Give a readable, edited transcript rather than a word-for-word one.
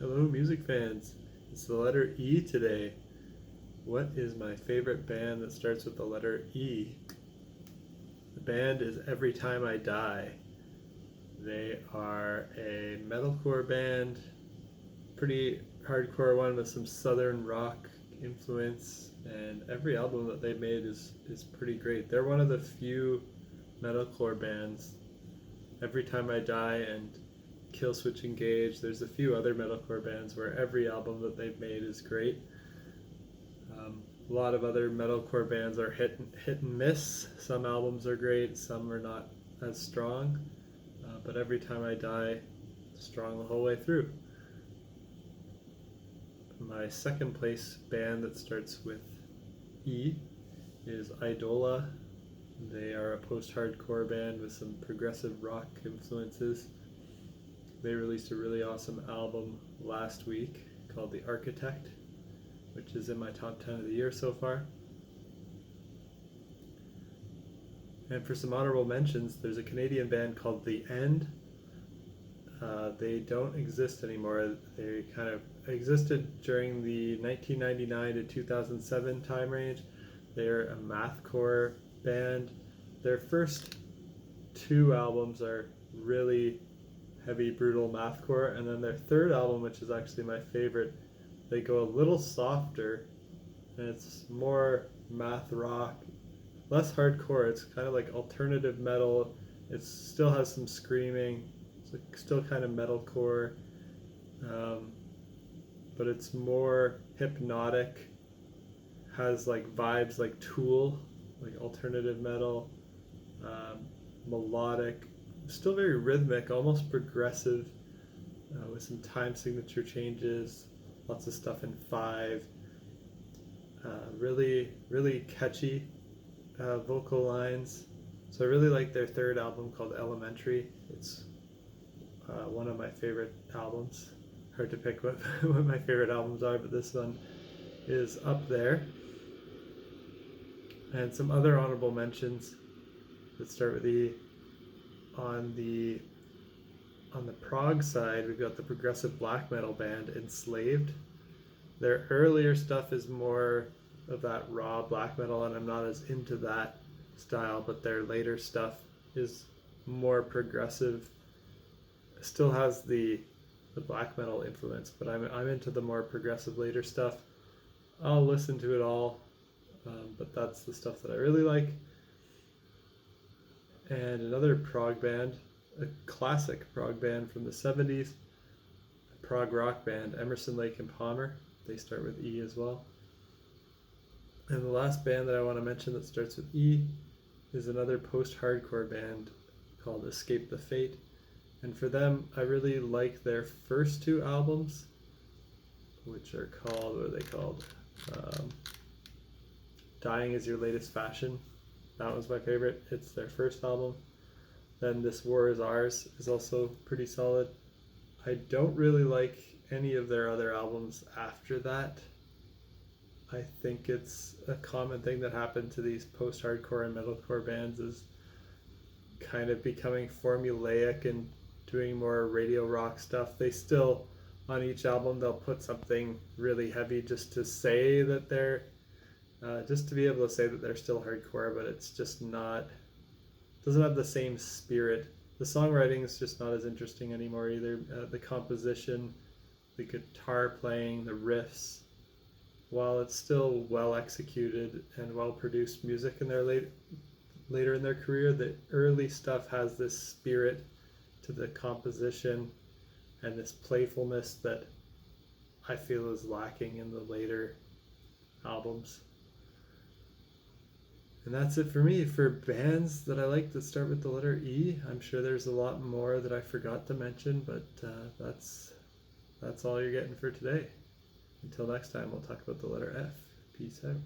Hello, music fans. It's the letter E today. What is my favorite band that starts with the letter E? The band is Every Time I Die. They are a metalcore band, pretty hardcore one with some southern rock influence, and every album that they've made is pretty great. They're one of the few metalcore bands. Every Time I Die and Killswitch Engage. There's a few other metalcore bands where every album that they've made is great. A lot of other metalcore bands are hit and miss. Some albums are great, some are not as strong. But Every Time I Die, strong the whole way through. My second place band that starts with E is Idola. They are a post-hardcore band with some progressive rock influences. They released a really awesome album last week called The Architect, which is in my top 10 of the year so far. And for some honorable mentions, there's a Canadian band called The End. They don't exist anymore. They kind of existed during the 1999 to 2007 time range. They're a mathcore band. Their first two albums are really heavy, brutal mathcore, and then their third album, which is actually my favorite, they go a little softer, and it's more math rock, less hardcore. It's kind of like alternative metal. It still has some screaming. It's like still kind of metalcore, but it's more hypnotic. Has like vibes like Tool, like alternative metal, melodic, still very rhythmic, almost progressive, with some time signature changes, lots of stuff in 5. Really catchy vocal lines. So I really like their third album called Elementary. It's one of my favorite albums. Hard to pick what my favorite albums are, but this one is up there. And some other honorable mentions that start with E. On the prog side, we've got the progressive black metal band Enslaved. Their earlier stuff is more of that raw black metal, and I'm not as into that style, but their later stuff is more progressive. Still has the black metal influence, but I'm into the more progressive later stuff. I'll listen to it all, but that's the stuff that I really like. And another prog band, a classic prog band from the 70s, a prog rock band, Emerson, Lake and Palmer. They start with E as well. And the last band that I want to mention that starts with E is another post-hardcore band called Escape the Fate. And for them, I really like their first two albums, which are called, what are they called? Dying is Your Latest Fashion. That was my favorite. It's their first album. Then This War Is Ours is also pretty solid. I don't really like any of their other albums after that. I think it's a common thing that happened to these post-hardcore and metalcore bands is kind of becoming formulaic and doing more radio rock stuff. They still, on each album, they'll put something really heavy just to say that they're just to be able to say that they're still hardcore, but it's just not, doesn't have the same spirit. The songwriting is just not as interesting anymore either. The composition, the guitar playing, the riffs, while it's still well executed and well produced music in their later in their career, the early stuff has this spirit to the composition and this playfulness that I feel is lacking in the later albums. And that's it for me for bands that I like that start with the letter E. I'm sure there's a lot more that I forgot to mention, but that's all you're getting for today. Until next time, we'll talk about the letter F. Peace out.